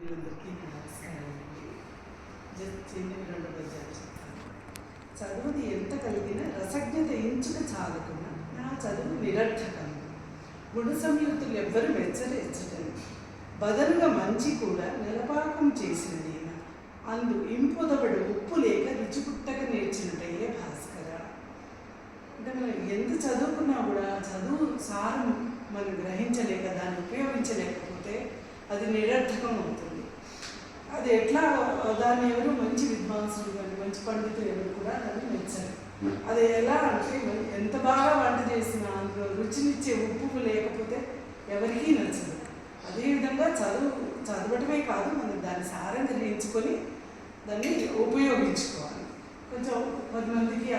అందరికీ నమస్కారం అండి. చిన్నవి 2 పద్యాలు చెప్తాను. చదువుది ఎంత కలిగిన రసజ్ఞత ఎంచుక చాలకున్నా నా చదువు నిరర్థకం. గుణ సంయుక్తులు ఎవ్వరు మెచ్చరెచ్చటని బదలుగా మంచి కూడా నిలపాకం చేసిన నేను అందు ఇంపొదవడు ఉప్పు లేక రుచి పుట్టక నేర్చినట్టయ్యే భాస్కర. అంటే మనం ఎంత చదువుకున్నా కూడా చదువు సారం మనం గ్రహించలేక దాన్ని ఉపయోగించలేకపోతే అది నిరర్థకం అవుతుంది. అది ఎట్లా దాన్ని ఎవరు మంచి విద్వాంసులు కానీ మంచి పండితులు ఎవరు కూడా దాన్ని మెచ్చారు. అది ఎలా అంటే ఎంత బాగా వంట చేసినా అందులో రుచినిచ్చే ఉప్పు లేకపోతే ఎవరికీ నచ్చదు. అదేవిధంగా చదవటమే కాదు, మనం దాన్ని సారం గ్రహించుకొని దాన్ని ఉపయోగించుకోవాలి. కొంచెం 10 మందికి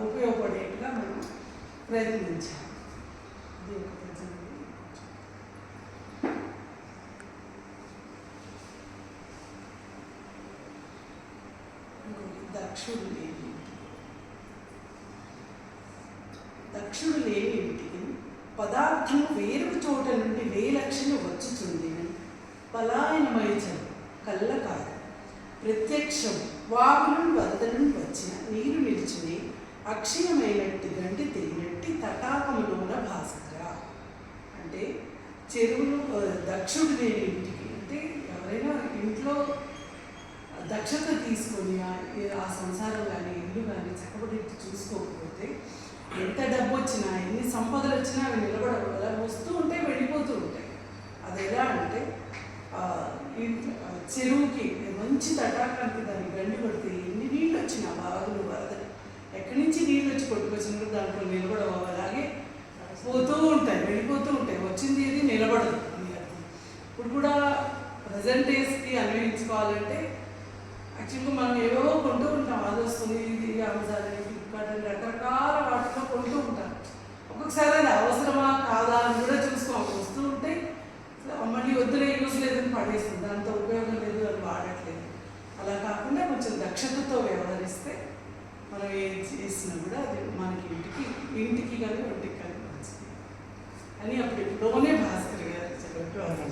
ఉపయోగపడేట్టుగా మనం ప్రయత్నించాలి. ఇది ఒక పద్యం. దక్షుడు లేని ఇంటికి పదార్థము వేరొక చోట నుండి వేలక్షలు వచ్చుతుంది. పలాయనమైచను కళ్ళ కాదు ప్రత్యక్షం వాగులు వరదలు వచ్చిన నీరు నిలిచిని అక్షయమైనట్టు గంటి తిరిగినట్టు తటాకములోన భాస్కర. అంటే చెరువులు దక్షుడు లేని ఇంటికి అంటే ఎవరైనా ఇంట్లో దక్షత తీసుకొని ఆ సంసారం కానీ ఇల్లు కానీ చక్కబడి చూసుకోకపోతే ఎంత డబ్బు వచ్చినా ఎన్ని సంపదలు వచ్చినా అవి నిలబడవు. అలా వస్తూ ఉంటాయి, వెళ్ళిపోతూ ఉంటాయి. అది ఎలా అంటే చెరువుకి మంచి తటాకానికి దాన్ని గండి పడితే ఎన్ని నీళ్ళు వచ్చినా బాగులు వరదలు ఎక్కడి నుంచి నీళ్ళు వచ్చి కొట్టుకొచ్చినప్పుడు దాంట్లో నిలబడవు. అలాగే పోతూ ఉంటాయి, వెళ్ళిపోతూ ఉంటాయి. వచ్చింది ఇది నిలబడదు అని అర్థం. ఇప్పుడు కూడా ప్రజెంట్ డేస్కి అన్వయించుకోవాలంటే యాక్చువల్గా మనం ఏవేవో కొంటూ ఉంటాం. అది వస్తుంది, ఇది అమెజాన్, ఫ్లిప్కార్ట్ అని రకరకాల వాటిలో కొంటూ ఉంటాం. ఒక్కొక్కసారి అది అవసరమా కాదా అని కూడా చూసుకోవాలి. వస్తూ ఉంటే మళ్ళీ వద్దులే, యూజ్ లేదని పడేస్తుంది, దాంతో ఉపయోగం లేదు, అది వాడట్లేదు. అలా కాకుండా కొంచెం దక్షతతో వ్యవహరిస్తే మనం ఏం చేసినా కూడా అది మనకి ఇంటికి కానీ ఒంటికి కానీ మంచిది అని అప్పుడు ఎప్పుడోనే భాస్కర్ గారు చెప్పారు.